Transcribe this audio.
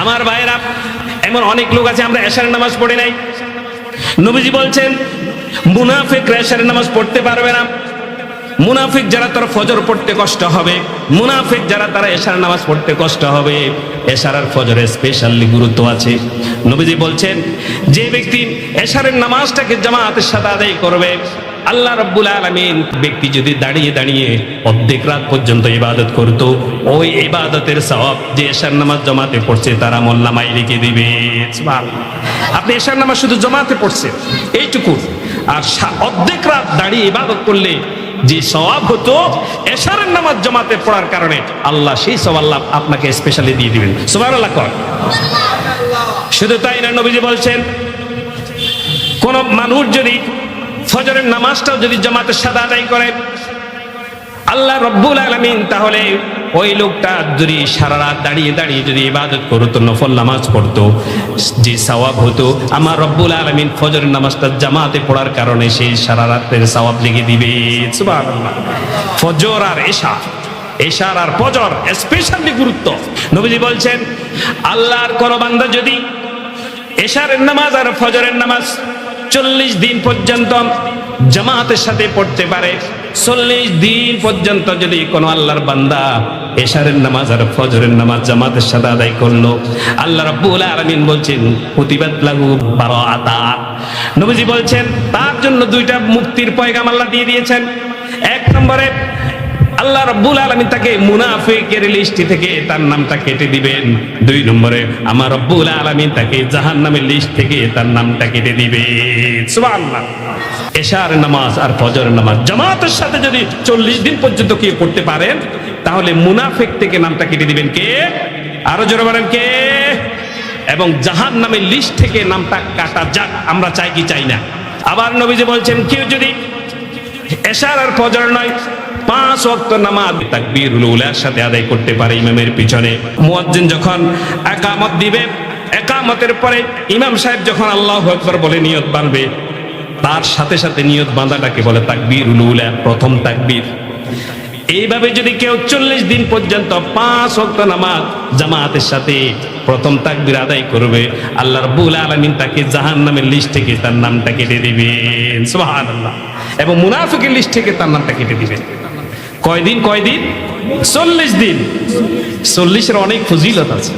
আমার ভাইয়েরা, এমন অনেক লোক আছে আমরা এশারের নামাজ পড়ি নাই। নবীজি বলছেন মুনাফিকরা এশারের নামাজ পড়তে পারবে না। মুনাফিক যারা তারা ফজর পড়তে কষ্ট হবে, মুনাফিক যারা তারা এশার নামাজ পড়তে কষ্ট হবে। এশার আর ফজরের স্পেশালি গুরুত্ব আছে। নবীজি বলছেন যে ব্যক্তি এশারের নামাজটাকে জামাতের সাথে আদায় করবে, আল্লাহ রাব্বুল আলামিন ব্যক্তি যদি দাঁড়িয়ে দাঁড়িয়ে অর্ধেক রাত পর্যন্ত ইবাদত করত, ওই ইবাদতের সওয়াব যে এশার নামাজ জামাতে পড়ছে তার আমলনামায় লিখে দিবে। সুবহানাল্লাহ। আপনি এশার নামাজ শুধু জামাতে পড়ছেন এইটুকু, আর অর্ধেক রাত দাঁড়িয়ে ইবাদত করলে যে সওয়াব হতো এশারের নামাজ জামাতে পড়ার কারণে, আল্লাহ সেই সওয়াব আল্লাহ আপনাকে স্পেশালি দিয়ে দিবেন। সুবহানাল্লাহ। শুধু তাই না, নবীজি বলছেন কোন মানুষ যদি ফজরের নামাজটাও যদি জামাতের সাথে আদায় করে, আল্লাহ রাব্বুল আলামিন তাহলে ওই লোকটা যদি সারা রাত দাঁড়িয়ে দাঁড়িয়ে যদি ইবাদত করতো, নফল নামাজ পড়তো, যে সওয়াব হতো আমার রব্বুল আলামিন ফজরের নামাজটা জামাতে পড়ার কারণে সেই সারা রাতের সওয়াব লিখে দিবে। সুবহানাল্লাহ। ফজর আর এশা, এশার আর ফজর স্পেশালি গুরুত্ব। নবীজি বলছেন আল্লাহর কোন বান্দা যদি এশারের নামাজ আর ফজরের নামাজ 40 দিন পর্যন্ত জামাতের সাথে পড়তে পারে, 40 দিন পর্যন্ত যদি কোন আল্লাহর বান্দা এশারের নামাজ আর ফজরের নামাজ জামাতের সাথে আদায় করলো, আল্লাহ রাব্বুল আলামিন বলছেন কুতিবাত লাহু বারাআতা। নবীজি বলছেন তার জন্য দুইটা মুক্তির পয়গাম আল্লাহ দিয়ে দিয়েছেন। এক নম্বরে আল্লাহ রাব্বুল আলামিন তাকে মুনাফিকের লিস্ট থেকে তার নামটা কেটে দিবেন। দুই নম্বরে আমার রাব্বুল আলামিন তাকে জাহান্নামের লিস্ট থেকে তার নামটা কেটে দিবেন। সুবহানাল্লাহ। এশার নামাজ আর ফজরের নামাজ জামাতের সাথে যদি 40 দিন পর্যন্ত কেউ পড়তে পারেন, তাহলে মুনাফিক থেকে নামটা কেটে দিবেন কে? আরো জোরে বলেন কে? এবং জাহান্নামের লিস্ট থেকে নামটা কাটা যাক, আমরা চাই কি চাই না? আবার নবীজি বলছেন কেউ যদি এশার আর ফজর নয় 5 ওয়াক্ত নামাজ তাকবীরুল উলার সাথে আদায় করতে পারে ইমামের পিছনে, মুয়াজ্জিন যখন ইকামত দিবে, ইকামতের পরে ইমাম সাহেব যখন আল্লাহু আকবার বলে নিয়ত বাঁধবে, তার সাথে সাথে নিয়ত বাঁধাটাকে বলে তাকবীরুল উলা, প্রথম তাকবীর। এইভাবে যদি কেউ 40 দিন পর্যন্ত 5 ওয়াক্ত নামাজ জামাতের সাথে প্রথম তাকবীর আদায় করবে, আল্লাহ রাব্বুল আলামিন তাকে জাহান্নামের লিস্ট থেকে তার নামটা কেটে দিবেন। সুবহানাল্লাহ। এবং মুনাফিকের লিস্ট থেকে তার নামটা কেটে দিবেন। কয়দিন? 40 দিন। 40 এর অনেক ফজিলত আছে।